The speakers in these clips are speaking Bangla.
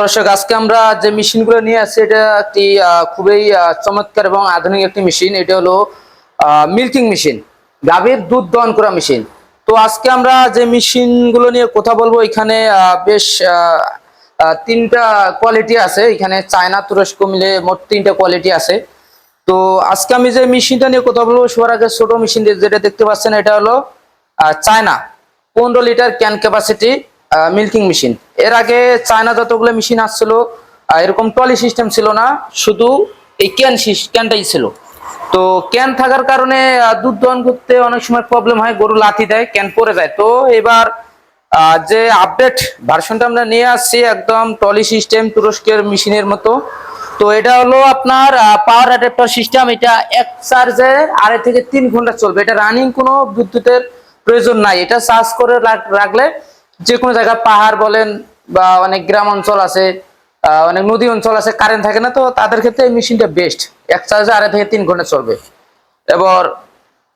দর্শক, আজকে আমরা যে মেশিনগুলো নিয়ে আসছি এটা একটি খুবই চমৎকার এবং আধুনিক একটি মেশিন। এটা হলো মিল্কিং মেশিন, গাভীর দুধ দহন করা মেশিন। তো আজকে আমরা যে মেশিনগুলো নিয়ে কথা বলবো, এখানে বেশ তিনটা কোয়ালিটি আছে। এখানে চায়না, তুরস্ক মিলে মোট তিনটা কোয়ালিটি আছে। তো আজকে আমি যে মেশিনটা নিয়ে কথা বলবো, সবার আগে ছোট মেশিন যেটা দেখতে পাচ্ছেন, এটা হলো China 15 litre can capacity milking machine. এর আগে চায়না যতগুলো মেশিন আসছিল এরকম ট্রলি সিস্টেম ছিল না, শুধু এই ক্যানটাই ছিল। তো ক্যান থাকার কারণে দুধ দহন করতে অনেক সময় প্রবলেম হয়, গরু লাথি দেয়, ক্যান পড়ে যায়। তো এবার যে আপডেট ভার্সনটা আমরা নিয়ে আসছি, একদম ট্রলি সিস্টেম তুরস্কের মেশিনের মতো। তো এটা হলো আপনার পাওয়ার অ্যাডাপ্টার সিস্টেম। এটা এক চার্জে 2.5 থেকে 3 ঘন্টা চলবে। এটা রানিং কোনো বিদ্যুতের প্রয়োজন নাই। এটা চার্জ করে রাখলে যে কোনো জায়গায়, পাহাড় বলেন বা অনেক গ্রাম অঞ্চল আছে, অনেক নদী অঞ্চল আছে, কারেন্ট থাকে না, তো তাদের ক্ষেত্রে এই মেশিনটা বেস্ট। এক চার্জে 2.5 থেকে 3 ঘন্টা চলবে। এবার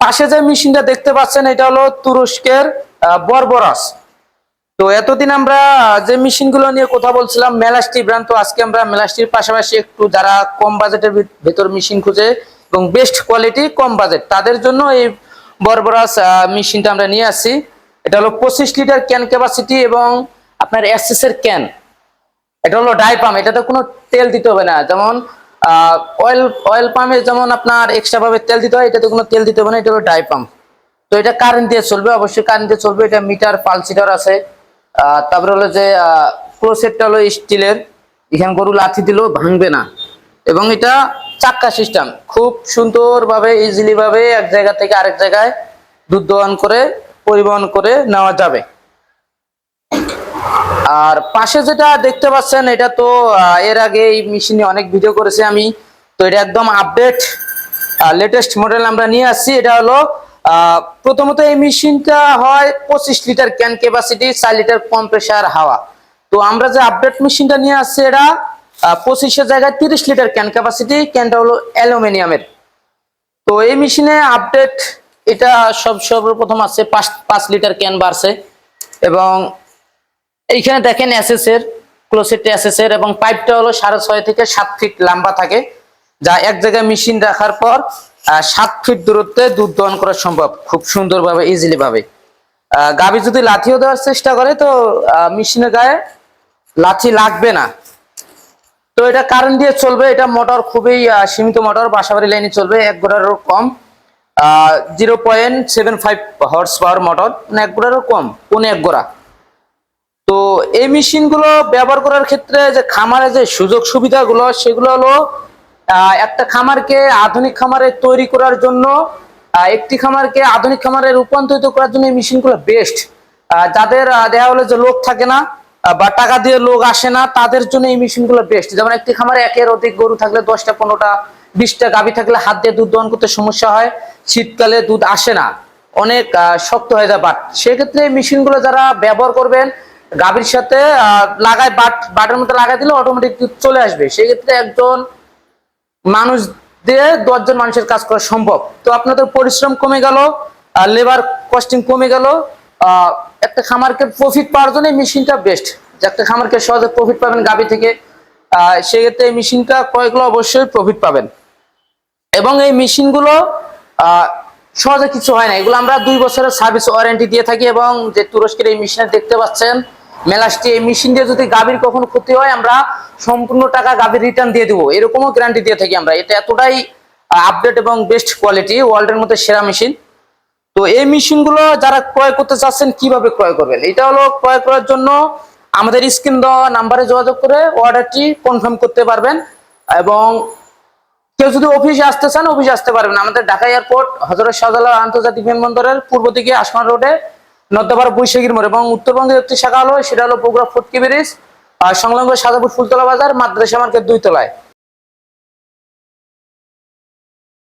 পাশে যে মেশিনটা দেখতে পাচ্ছেন, এটা হলো তুরস্কের বর্বরাস। তো এতদিন আমরা যে মেশিনগুলো নিয়ে কথা বলছিলাম মেলাস্টি ব্র্যান্ড, তো আজকে আমরা মেলাস্টির পাশাপাশি একটু যারা কম বাজেটের ভেতর মেশিন খুঁজে এবং বেস্ট কোয়ালিটি কম বাজেট, তাদের জন্য এই বর্বরাস মেশিনটা আমরা নিয়ে আসছি। এটা হলো 25 লিটার ক্যান ক্যাপাসিটি এবং আপনার এসএস এর ক্যান। এটা হলো ডাই পাম্প, এটাতে কোনো তেল দিতে হবে না। যেমন অয়েল পাম্পে যেমন আপনার এক্সট্রা ভাবে তেল দিতে হয়, এটাতে কোনো তেল দিতে হবে না। এটা হলো ডাই পাম্প। তো এটা কারেন্ট দিয়ে চলবে, অবশ্যই কারেন্ট দিয়ে চলবে। এটা মিটার পালসিটার আছে। তারপরে হলো যে ক্লোসেটটা হলো স্টিলের, এখানে গরু লাথি দিলেও ভাঙবে না। এবং এটা চাক্কা সিস্টেম, খুব সুন্দরভাবে ইজিলি ভাবে এক জায়গা থেকে আরেক জায়গায় দুধ দহন করে পরিবহন করে নেওয়া যাবে। আর পাশে যেটা দেখতে পাচ্ছেন, এটা তো এর আগে এই মেশিনে অনেক ভিডিও করেছি আমি। তো এটা একদম আপডেট লেটেস্ট মডেল আমরা নিয়ে আসছি। এটা হলো প্রথমত এই মেশিনটা হয় 25 litre can capacity, 4 litre compressor হাওয়া। তো আমরা যে আপডেট মেশিনটা নিয়ে আসছি, এটা 25-এর জায়গায় 30 লিটার ক্যান ক্যাপাসিটি, ক্যানটা হলো অ্যালুমিনিয়ামের। তো এই মেশিনে আপডেট এটা সর্বপ্রথম আছে 5 লিটার ক্যান বাড়ছে। এবং এইখানে দেখেন এসএস এর ক্লোসেট এসএস এর, এবং পাইপটা হলো 6.5 থেকে 7 ফিট লম্বা থাকে, যা এক জায়গায় মেশিন রাখার পর 7 ফিট দূরত্বে দুধ দহন করা সম্ভব খুব সুন্দরভাবে, ইজিলি ভাবে। গাভী যদি লাথিও দেওয়ার চেষ্টা করে, তো মেশিনের গায়ে লাথি লাগবে না। তো এটা কারেন্ট দিয়ে চলবে। এটা মোটর খুবই সীমিত মোটর, বাসাবাড়ি লাইনে চলবে, 1 গোড়ারও কম। 0.75 হর্স পাওয়ার মোটর, মানে 1 গোড়ারও কম, 1 গোড়া। তো এই মেশিনগুলো ব্যবহার করার ক্ষেত্রে যে খামারে যে সুযোগ সুবিধাগুলো, সেগুলো হলো একটা খামারকে আধুনিক খামারে তৈরি করার জন্য, একটি খামারকে আধুনিক খামারে রূপান্তরিত করার জন্য এই মেশিনগুলো বেস্ট। যাদের দেখা হলো যে লোক থাকে না বা টাকা দিয়ে লোক আসে না, তাদের জন্য এই মেশিনগুলো বেস্ট। যেমন একটি খামারে 1-এর অধিক গরু থাকলে, 10টা 15টা 20টা গাভী থাকলে হাত দিয়ে দুধ দহন করতে সমস্যা হয়, শীতকালে দুধ আসে না, অনেক শক্ত হয়ে যায় বাট। সেক্ষেত্রে এই মেশিনগুলো যারা ব্যবহার করবেন, গাভীর সাথে লাগায় বাটের মধ্যে লাগাই দিলে অটোমেটিক দুধ চলে আসবে। সেক্ষেত্রে একজন মানুষ দিয়ে 10 জন মানুষের কাজ করা সম্ভব। তো আপনাদের পরিশ্রম কমে গেল, লেবার কস্টিং কমে গেল। একটা খামারকে প্রফিট পাওয়ার জন্য এই মেশিনটা বেস্ট। যে একটা খামারকে সহজে প্রফিট পাবেন গাভী থেকে, সেক্ষেত্রে এই মেশিনটা ক্রয় করলে অবশ্যই প্রফিট পাবেন। এবং এই মেশিনগুলো সহজে কিছু হয় না, এগুলো আমরা 2 বছরের সার্ভিস ওয়ারেন্টি দিয়ে থাকি। এবং যে তুরস্কের এই মেশিনে দেখতে পাচ্ছেন মেলাস্টি, এই মেশিন দিয়ে যদি গাভীর কখনো ক্ষতি হয়, আমরা সম্পূর্ণ টাকা গাভীর রিটার্ন দিয়ে দেবো, এরকমও গ্যারান্টি দিয়ে থাকি আমরা। এটা এতটাই আপডেট এবং বেস্ট কোয়ালিটি, ওয়ার্ল্ডের মধ্যে সেরা মেশিন। তো এই মেশিনগুলো যারা ক্রয় করতে চাচ্ছেন, কিভাবে ক্রয় করবেন? এটা হলো ক্রয় করার জন্য আমাদের স্ক্রিন দেওয়া নাম্বারে যোগাযোগ করে অর্ডারটি কনফার্ম করতে পারবেন। এবং কেউ যদি অফিসে আসতে চান, অফিসে আসতে পারবেন। আমাদের ঢাকা এয়ারপোর্ট হযরত শাহজালাল আন্তর্জাতিক বিমানবন্দরের পূর্ব দিকে আসমান রোডে নদ্যাপাড়া বৈশাখীর মোড়, এবং উত্তরবঙ্গের একটি শাখা হলো, সেটা হলো বগুড়া ফটকি ব্রিজ আর সংলগ্ন সাজাপুর ফুলতলা বাজার মাদ্রাসা মার্কেট 2 তলায়।